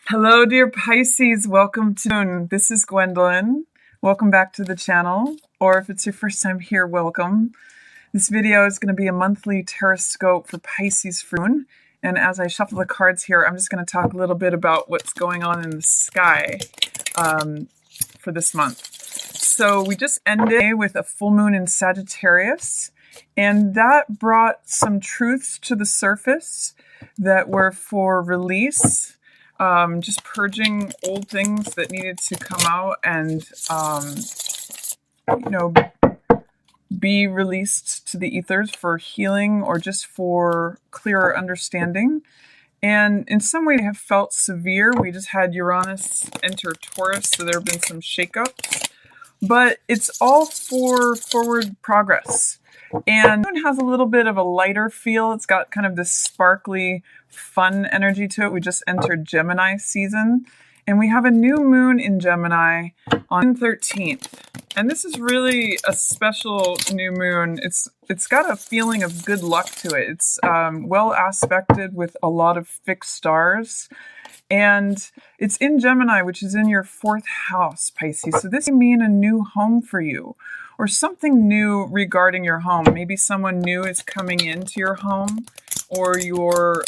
Hello, dear Pisces. Welcome to. This is Gwendolyn. Welcome back to the channel, or if it's your first time here, welcome. This video is going to be a monthly tarot for Pisces for Moon. And as I shuffle the cards here, I'm just going to talk a little bit about what's going on in the sky for this month. So we just ended with a full moon in Sagittarius, and that brought some truths to the surface that were for release. Just purging old things that needed to come out and, be released to the ethers for healing or just for clearer understanding. And in some way, they have felt severe. We just had Uranus enter Taurus, so there have been some shakeups. But it's all for forward progress. And the moon has a little bit of a lighter feel. It's got kind of this sparkly, fun energy to it. We just entered Gemini season, and we have a new moon in Gemini on the 13th. And this is really a special new moon. It's got a feeling of good luck to it. It's well aspected with a lot of fixed stars. And it's in Gemini, which is in your 4th house, Pisces. So this can mean a new home for you or something new regarding your home. Maybe someone new is coming into your home, or you're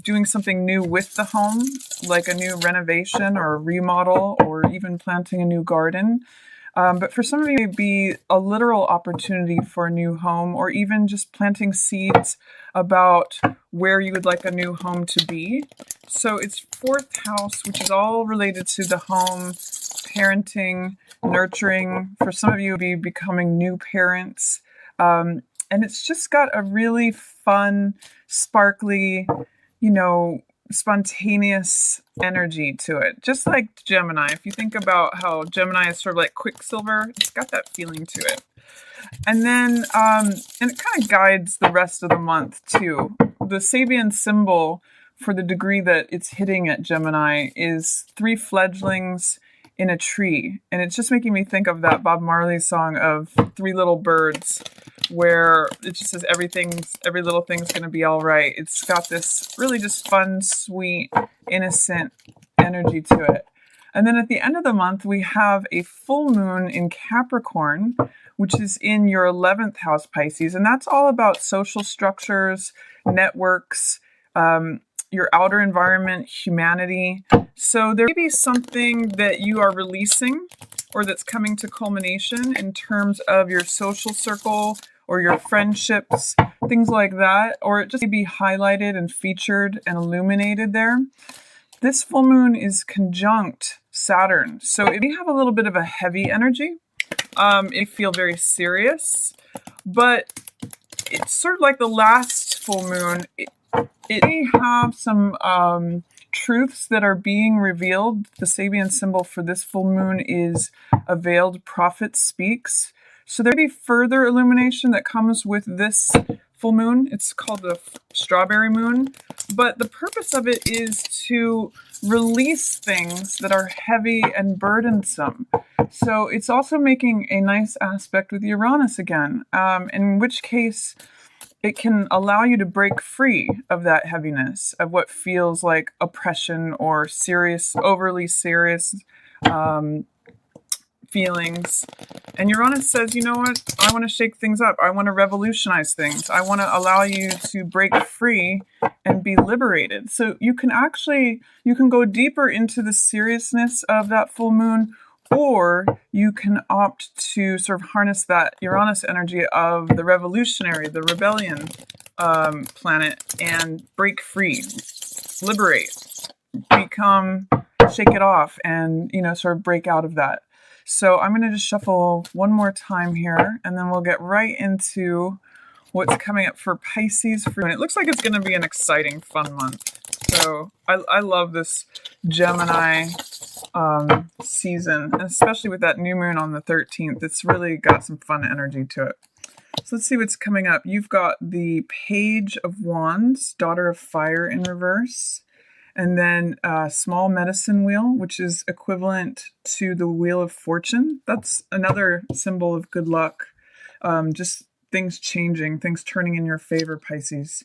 doing something new with the home, like a new renovation or remodel, or even planting a new garden. But for some of you, it may be a literal opportunity for a new home, or even just planting seeds about where you would like a new home to be. So it's 4th house, which is all related to the home, parenting, nurturing. For some of you, it'll be becoming new parents. And it's just got a really fun, sparkly, spontaneous energy to it. Just like Gemini. If you think about how Gemini is sort of like Quicksilver, it's got that feeling to it. And then, and it kind of guides the rest of the month too. The Sabian symbol for the degree that it's hitting at Gemini is 3 fledglings in a tree. And it's just making me think of that Bob Marley song of 3 little birds, where it just says every little thing's going to be all right. It's got this really just fun, sweet, innocent energy to it. And then at the end of the month, we have a full moon in Capricorn, which is in your 11th house, Pisces. And that's all about social structures, networks, your outer environment, humanity. So there may be something that you are releasing or that's coming to culmination in terms of your social circle or your friendships, things like that, or it just may be highlighted and featured and illuminated there. This full moon is conjunct Saturn, so it may have a little bit of a heavy energy. It may feel very serious, but it's sort of like the last full moon. It may have some truths that are being revealed. The Sabian symbol for this full moon is a veiled prophet speaks. So there may be further illumination that comes with this full moon. It's called the strawberry moon. But the purpose of it is to release things that are heavy and burdensome. So it's also making a nice aspect with Uranus again, in which case it can allow you to break free of that heaviness, of what feels like oppression or overly serious feelings. And Uranus says, you know what? I want to shake things up. I want to revolutionize things. I want to allow you to break free and be liberated. So you can go deeper into the seriousness of that full moon, or you can opt to sort of harness that Uranus energy of the revolutionary, the rebellion planet, and break free, liberate, shake it off, and, sort of break out of that. So I'm going to just shuffle one more time here, and then we'll get right into what's coming up for Pisces. And it looks like it's going to be an exciting, fun month. So I love this Gemini season, and especially with that new moon on the 13th. It's really got some fun energy to it. So let's see what's coming up. You've got the Page of Wands, Daughter of Fire in reverse. And then a small medicine wheel, which is equivalent to the Wheel of Fortune. That's another symbol of good luck. Just things changing, things turning in your favor, Pisces.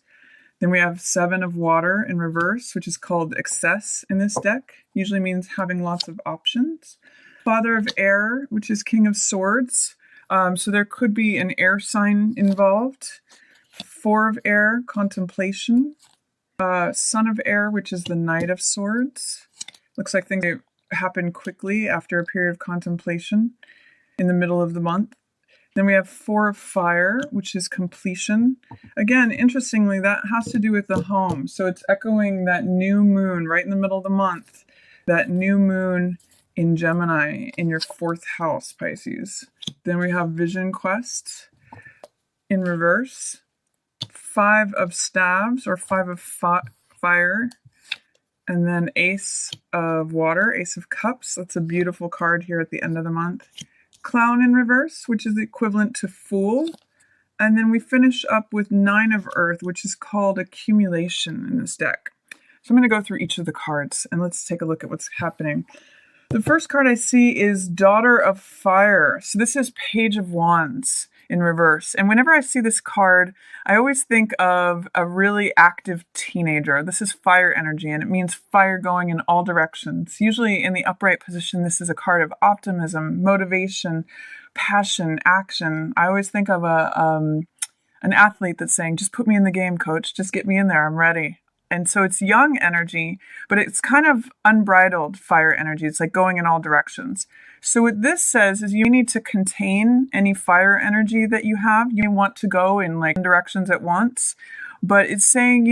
Then we have Seven of Water in reverse, which is called excess in this deck. Usually means having lots of options. Father of Air, which is King of Swords. So there could be an air sign involved. Four of Air, contemplation. Son of Air, which is the Knight of Swords. Looks like things happen quickly after a period of contemplation in the middle of the month. Then we have Four of Fire, which is completion. Again, interestingly, that has to do with the home. So it's echoing that new moon right in the middle of the month, that new moon in Gemini in your 4th house, Pisces. Then we have Vision Quest in reverse. Five of Staves or Five of Fire. And then Ace of Water, Ace of Cups. That's a beautiful card here at the end of the month. Clown in reverse, which is equivalent to Fool. And then we finish up with Nine of Earth, which is called accumulation in this deck. So I'm going to go through each of the cards and let's take a look at what's happening. The first card I see is Daughter of Fire. So this is Page of Wands in reverse. And whenever I see this card, I always think of a really active teenager. This is fire energy, and it means fire going in all directions. Usually in the upright position, this is a card of optimism, motivation, passion, action. I always think of an athlete that's saying, just put me in the game, coach. Just get me in there. I'm ready. And so it's young energy, but it's kind of unbridled fire energy. It's like going in all directions. So what this says is you need to contain any fire energy that you have. You want to go in like directions at once, but it's saying,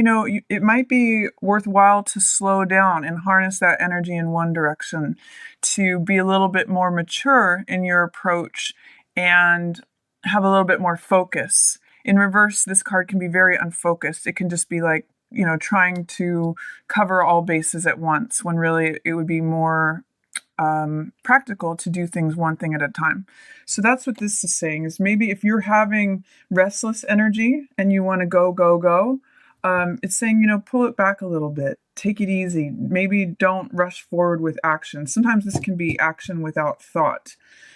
it might be worthwhile to slow down and harness that energy in one direction, to be a little bit more mature in your approach and have a little bit more focus. In reverse, this card can be very unfocused. It can just be like, trying to cover all bases at once, when really it would be more practical to do things one thing at a time. So that's what this is saying, is maybe if you're having restless energy and you want to go, it's saying, pull it back a little bit, take it easy. Maybe don't rush forward with action. Sometimes this can be action without thought.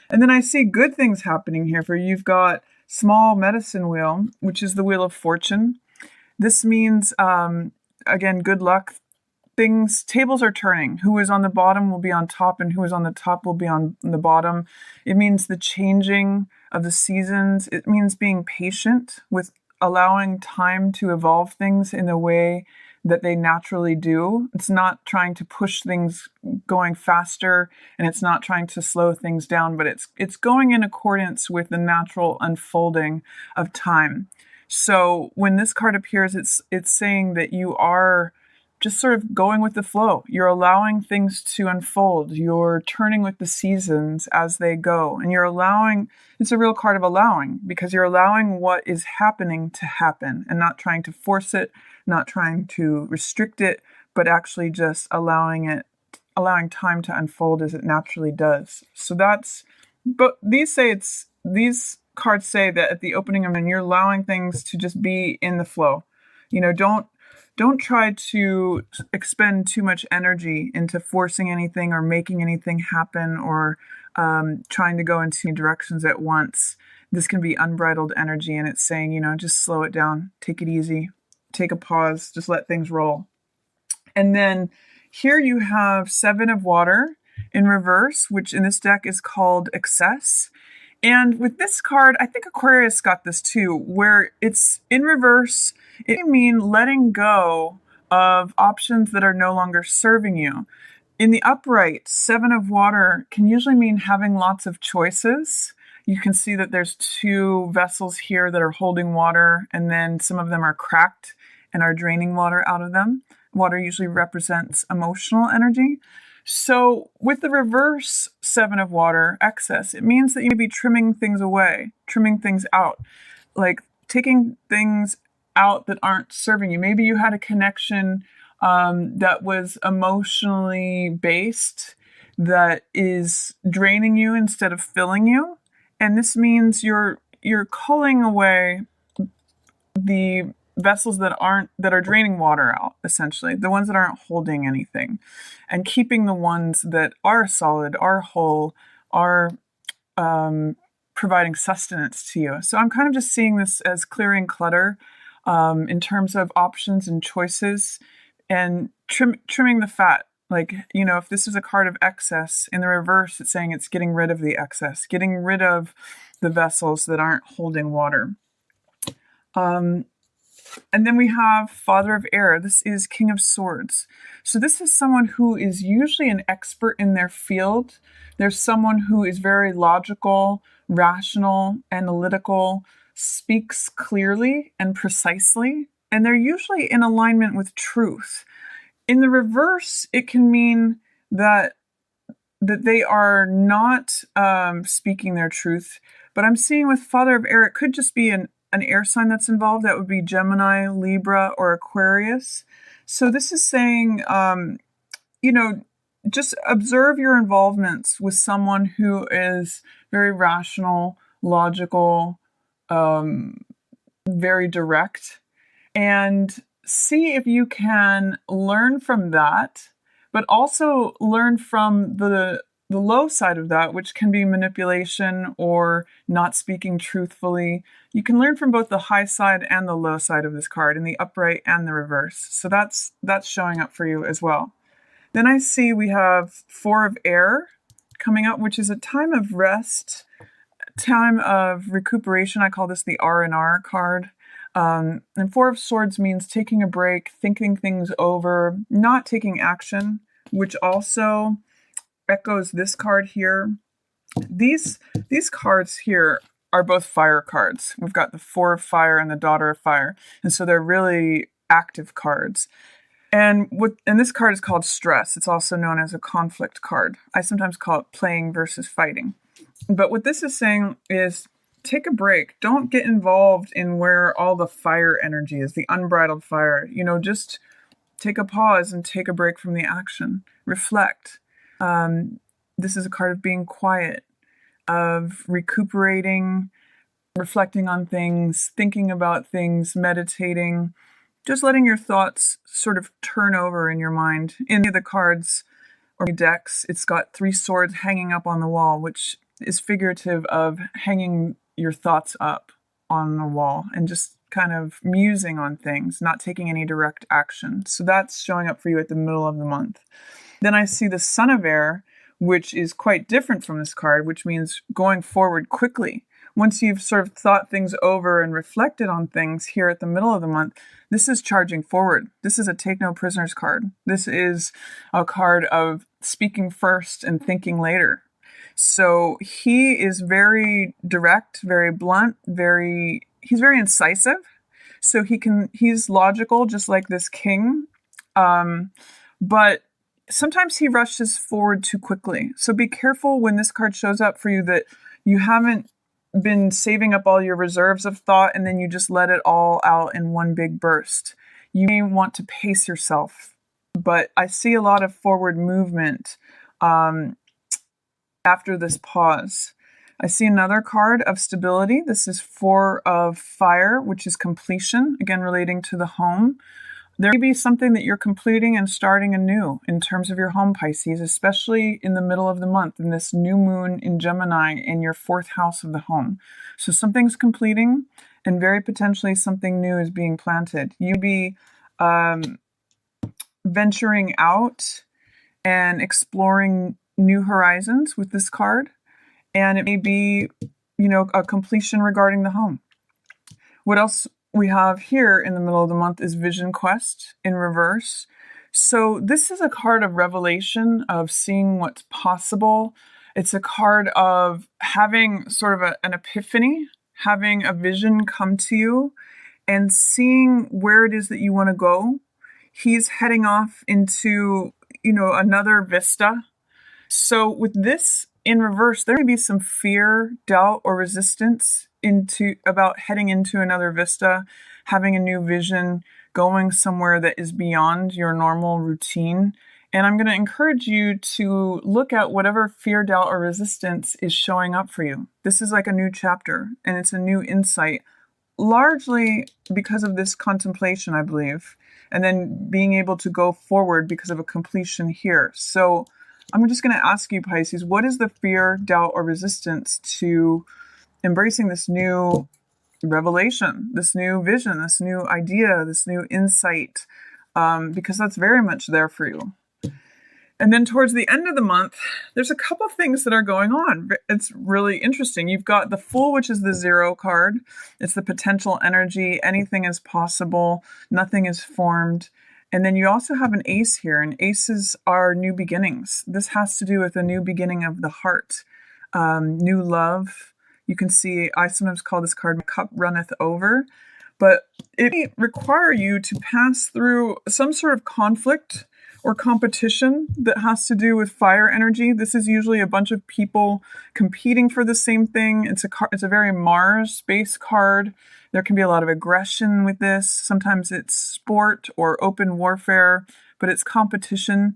And then I see good things happening here for you. You've got Small Medicine Wheel, which is the Wheel of Fortune. This means, again, good luck. Tables are turning. Who is on the bottom will be on top, and who is on the top will be on the bottom. It means the changing of the seasons. It means being patient with allowing time to evolve things in the way that they naturally do. It's not trying to push things going faster, and it's not trying to slow things down, but it's going in accordance with the natural unfolding of time. So when this card appears, it's saying that you are just sort of going with the flow. You're allowing things to unfold. You're turning with the seasons as they go. And you're allowing, it's a real card of allowing, because you're allowing what is happening to happen and not trying to force it, not trying to restrict it, but actually just allowing time to unfold as it naturally does. So but these cards say that at the opening of it, you're allowing things to just be in the flow. Don't try to expend too much energy into forcing anything or making anything happen, or trying to go in too many directions at once. This can be unbridled energy, and it's saying, just slow it down, take it easy, take a pause, just let things roll. And then here you have Seven of Water in reverse, which in this deck is called Excess. And with this card, I think Aquarius got this too, where it's in reverse. It can mean letting go of options that are no longer serving you. In the upright, Seven of Water can usually mean having lots of choices. You can see that there's two vessels here that are holding water, and then some of them are cracked and are draining water out of them. Water usually represents emotional energy. So with the reverse Seven of Water, excess, it means that you may be trimming things away, trimming things out, like taking things out that aren't serving you. Maybe you had a connection that was emotionally based, that is draining you instead of filling you. And this means you're culling away the vessels that are draining water out, essentially, the ones that aren't holding anything, and keeping the ones that are solid, are whole, are providing sustenance to you. So I'm kind of just seeing this as clearing clutter. in terms of options and choices, and trimming the fat. Like, if this is a card of excess, in the reverse, it's saying it's getting rid of the excess, getting rid of the vessels that aren't holding water. And then we have Father of Air. This is King of Swords. So this is someone who is usually an expert in their field. There's someone who is very logical, rational, analytical, speaks clearly and precisely, and they're usually in alignment with truth. In the reverse, it can mean that they are not speaking their truth. But I'm seeing with Father of Air, it could just be an air sign that's involved. That would be Gemini, Libra, or Aquarius. So this is saying, just observe your involvements with someone who is very rational, logical, very direct, and see if you can learn from that, but also learn from the low side of that, which can be manipulation or not speaking truthfully. You can learn from both the high side and the low side of this card, in the upright and the reverse. So that's showing up for you as well. Then I see we have Four of Air coming up, which is a time of rest, time of recuperation. I call this the R&R card. And Four of Swords means taking a break, thinking things over, not taking action, which also echoes this card here. These cards here are both fire cards. We've got the Four of Fire and the Daughter of Fire, and so they're really active cards. And this card is called Stress. It's also known as a conflict card. I sometimes call it playing versus fighting. But what this is saying is, take a break. Don't get involved in where all the fire energy is, the unbridled fire. Just take a pause and take a break from the action. Reflect. This is a card of being quiet, of recuperating, reflecting on things, thinking about things, meditating, just letting your thoughts sort of turn over in your mind. In the cards or decks, it's got 3 swords hanging up on the wall, which is figurative of hanging your thoughts up on the wall and just kind of musing on things, not taking any direct action. So that's showing up for you at the middle of the month. Then I see the Son of Air, which is quite different from this card, which means going forward quickly. Once you've sort of thought things over and reflected on things here at the middle of the month, this is charging forward. This is a take no prisoners card. This is a card of speaking first and thinking later. So he is very direct, very blunt, he's very incisive. So he's logical, just like this king. But sometimes he rushes forward too quickly. So be careful when this card shows up for you that you haven't been saving up all your reserves of thought and then you just let it all out in one big burst. You may want to pace yourself, but I see a lot of forward movement after this pause. I see another card of stability. This is Four of Fire, which is completion, again relating to the home. There may be something that you're completing and starting anew in terms of your home, Pisces, especially in the middle of the month, in this new moon in Gemini in your 4th house of the home. So something's completing and very potentially something new is being planted. You be venturing out and exploring new horizons with this card. And it may be, a completion regarding the home. What else we have here in the middle of the month is Vision Quest in reverse. So this is a card of revelation, of seeing what's possible. It's a card of having sort of an epiphany, having a vision come to you and seeing where it is that you want to go. He's heading off into, another vista. So with this in reverse, there may be some fear, doubt, or resistance about heading into another vista, having a new vision, going somewhere that is beyond your normal routine. And I'm going to encourage you to look at whatever fear, doubt, or resistance is showing up for you. This is like a new chapter, and it's a new insight, largely because of this contemplation, I believe, and then being able to go forward because of a completion here. So I'm just going to ask you, Pisces, what is the fear, doubt, or resistance to embracing this new revelation, this new vision, this new idea, this new insight, because that's very much there for you. And then towards the end of the month, there's a couple things that are going on. It's really interesting. You've got the Fool, which is the 0 card. It's the potential energy. Anything is possible. Nothing is formed. And then you also have an Ace here, and aces are new beginnings. This has to do with a new beginning of the heart, new love. You can see, I sometimes call this card Cup Runneth Over, but it may require you to pass through some sort of conflict or competition that has to do with fire energy. This is usually a bunch of people competing for the same thing. It's a very Mars-based card. There can be a lot of aggression with this. Sometimes it's sport or open warfare, but it's competition.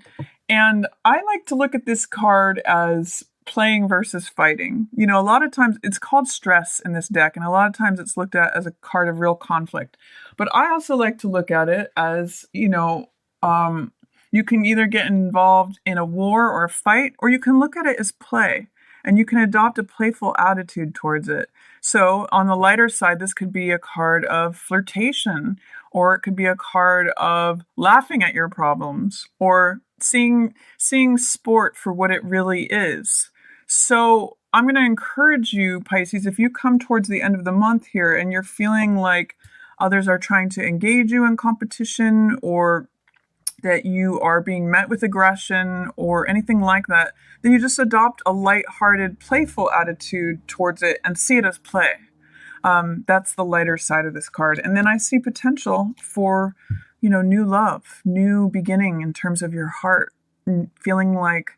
And I like to look at this card as playing versus fighting. You know, a lot of times it's called stress in this deck, and a lot of times it's looked at as a card of real conflict. But I also like to look at it as, you can either get involved in a war or a fight, or you can look at it as play, and you can adopt a playful attitude towards it. So on the lighter side, this could be a card of flirtation, or it could be a card of laughing at your problems, or seeing sport for what it really is. So I'm going to encourage you, Pisces, if you come towards the end of the month here and you're feeling like others are trying to engage you in competition, or that you are being met with aggression or anything like that, then you just adopt a lighthearted, playful attitude towards it and see it as play. That's the lighter side of this card. And then I see potential for, new love, new beginning in terms of your heart, feeling like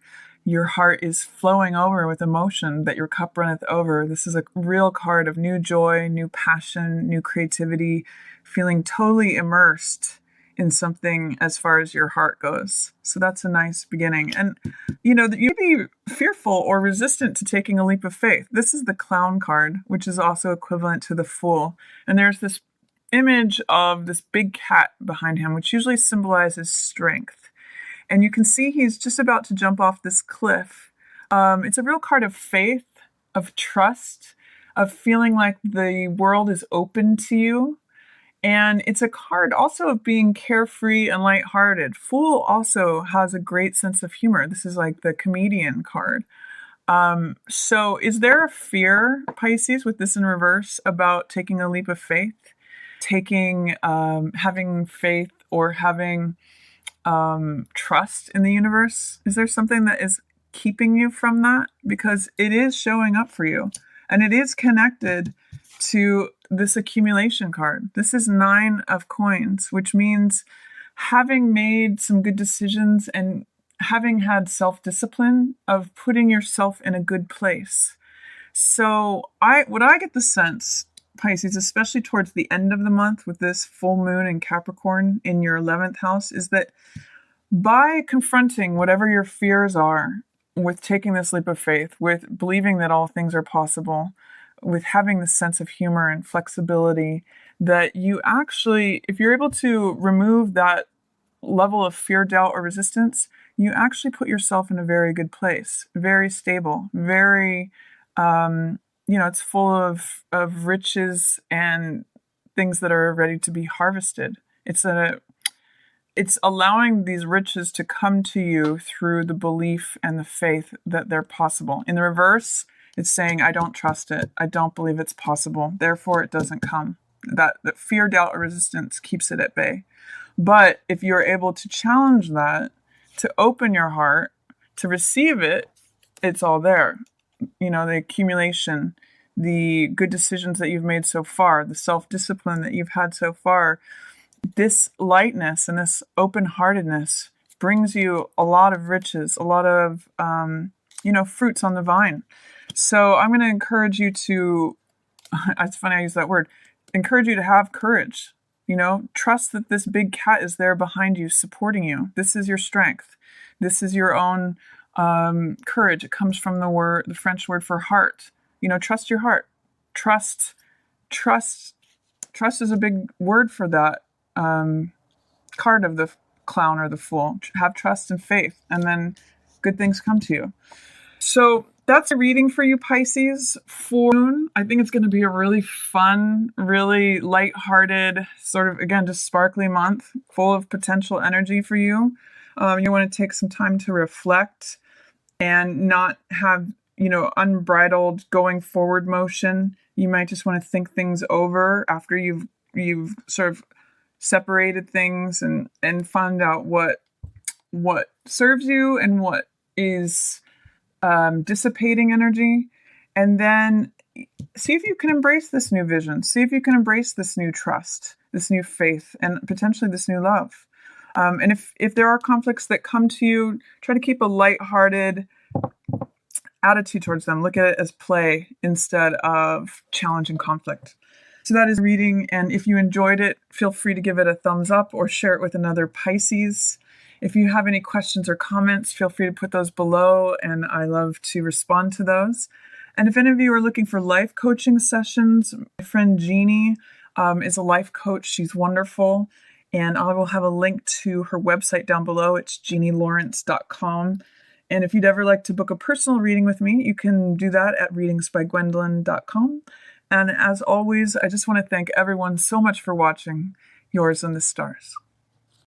your heart is flowing over with emotion, that your cup runneth over. This is a real card of new joy, new passion, new creativity, feeling totally immersed in something as far as your heart goes. So that's a nice beginning. And, you'd be fearful or resistant to taking a leap of faith. This is the Clown card, which is also equivalent to the Fool. And there's this image of this big cat behind him, which usually symbolizes strength. And you can see he's just about to jump off this cliff. It's a real card of faith, of trust, of feeling like the world is open to you. And it's a card also of being carefree and lighthearted. Fool also has a great sense of humor. This is like the comedian card. So is there a fear, Pisces, with this in reverse about taking a leap of faith? Having faith or having trust in the universe? Is there something that is keeping you from that? Because it is showing up for you, and it is connected to this accumulation card. This is 9 of coins, which means having made some good decisions and having had self-discipline of putting yourself in a good place. So what I get the sense, Pisces, especially towards the end of the month with this full moon in Capricorn in your 11th house, is that by confronting whatever your fears are, with taking this leap of faith, with believing that all things are possible, with having this sense of humor and flexibility, that you actually, if you're able to remove that level of fear, doubt, or resistance, you actually put yourself in a very good place, very stable, very, it's full of riches and things that are ready to be harvested. It's allowing these riches to come to you through the belief and the faith that they're possible. In the reverse, it's saying, I don't trust it. I don't believe it's possible. Therefore, it doesn't come. That fear, doubt, or resistance keeps it at bay. But if you're able to challenge that, to open your heart, to receive it, it's all there. The accumulation, the good decisions that you've made so far, the self-discipline that you've had so far, this lightness and this open-heartedness brings you a lot of riches, a lot of, fruits on the vine. So I'm going to encourage you to, it's funny I use that word, encourage you to have courage. Trust that this big cat is there behind you, supporting you. This is your strength. This is your own courage. It comes from the French word for heart. Trust your heart. Trust is a big word for that card of the Clown or the Fool. Have trust and faith, and then good things come to you. So that's a reading for you, Pisces, for Moon. I think it's going to be a really fun, really lighthearted, sort of, again, just sparkly month, full of potential energy for you. You want to take some time to reflect and not have, unbridled going forward motion. You might just want to think things over after you've sort of separated things and find out what serves you and what is dissipating energy, and then see if you can embrace this new vision. See if you can embrace this new trust, this new faith, and potentially this new love. And if there are conflicts that come to you, try to keep a lighthearted attitude towards them. Look at it as play instead of challenge and conflict. So that is reading, and if you enjoyed it, feel free to give it a thumbs up or share it with another Pisces. If you have any questions or comments, feel free to put those below, and I love to respond to those. And if any of you are looking for life coaching sessions, my friend Jeannie is a life coach. She's wonderful, and I will have a link to her website down below. It's jeannielawrence.com. And if you'd ever like to book a personal reading with me, you can do that at readingsbygwendolyn.com. And as always, I just want to thank everyone so much for watching. Yours in the stars.